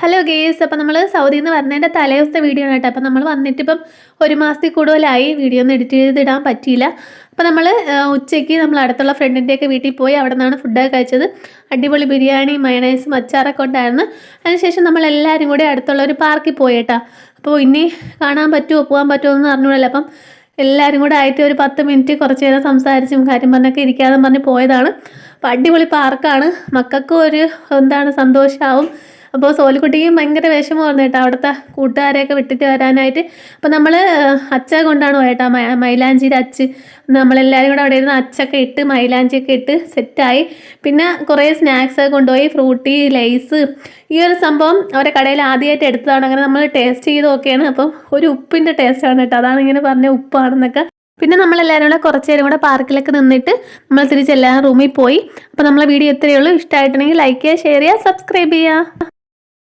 Hello guys, അപ്പോൾ നമ്മൾ സൗദിയിൽ നിന്ന് വരുന്നതിൻ്റെ തലേദിവസത്തെ വീഡിയോ ആണ് കേട്ടോ. അപ്പോൾ നമ്മൾ വന്നിട്ടിപ്പം 1 മാസത്തിൽ കൂടുതലായി. വീഡിയോ ഒന്നും എഡിറ്റ് ചെയ്തിടാൻ പറ്റിയില്ല. അപ്പോൾ നമ്മൾ ഉച്ചയ്ക്ക് നമ്മൾ അടുത്തുള്ള ഫ്രണ്ടിൻ്റെയൊക്കെ വീട്ടിൽ പോയി അവിടെ നിന്നാണ് ഫുഡൊക്കെ കഴിച്ചത്. അടിപൊളി ബിരിയാണി, മയണൈസും അച്ചാറൊക്കെ ഉണ്ടായിരുന്നു. അതിനുശേഷം നമ്മളെല്ലാവരും കൂടി അടുത്തുള്ള ഒരു പാർക്കിൽ പോയി കേട്ടോ. അപ്പോൾ ഇനി കാണാൻ പറ്റുമോ പോകാൻ പറ്റുമോ എന്ന് അറിഞ്ഞൂടല്ലോ. അപ്പം എല്ലാവരും കൂടെ ആയിട്ട് ഒരു 10 മിനിറ്റ് കുറച്ച് നേരം സംസാരിച്ചും കാര്യം പറഞ്ഞൊക്കെ ഇരിക്കാതെ പറഞ്ഞ് പോയതാണ്. അപ്പോൾ അടിപൊളി പാർക്കാണ്. മക്കൾക്കും ഒരു സന്തോഷമാവും. അപ്പോൾ സോലിക്കുട്ടിക്കും ഭയങ്കര വിഷമമായിരുന്നു കേട്ടോ അവിടുത്തെ കൂട്ടുകാരെയൊക്കെ വിട്ടിട്ട് വരാനായിട്ട്. അപ്പോൾ നമ്മൾ അച്ച കൊണ്ടാണ് പോയേട്ടാ, മൈലാഞ്ചിയുടെ അച്ച്. നമ്മളെല്ലാവരും കൂടെ അവിടെ ഇരുന്ന് അച്ചൊക്കെ ഇട്ട് മൈലാഞ്ചിയൊക്കെ ഇട്ട് സെറ്റായി. പിന്നെ കുറേ സ്നാക്സൊക്കെ കൊണ്ടുപോയി, ഫ്രൂട്ടി, ലേസ്. ഈ ഒരു സംഭവം അവരെ കടയിൽ ആദ്യമായിട്ട് എടുത്തതാണ്. അങ്ങനെ നമ്മൾ ടേസ്റ്റ് ചെയ്ത് നോക്കിയാണ്. അപ്പം ഒരു ഉപ്പിൻ്റെ ടേസ്റ്റാണ് കേട്ടോ, അതാണ് ഇങ്ങനെ പറഞ്ഞ ഉപ്പാണെന്നൊക്കെ. പിന്നെ നമ്മളെല്ലാവരും കൂടെ കുറച്ച് നേരം കൂടെ പാർക്കിലൊക്കെ നിന്നിട്ട് നമ്മൾ തിരിച്ചെല്ലാം റൂമിൽ പോയി. അപ്പോൾ നമ്മളെ വീഡിയോ ഇത്രയേ ഉള്ളൂ. ഇഷ്ടമായിട്ടുണ്ടെങ്കിൽ ലൈക്ക് ചെയ്യുക, ഷെയർ ചെയ്യുക, സബ്സ്ക്രൈബ് ചെയ്യുക.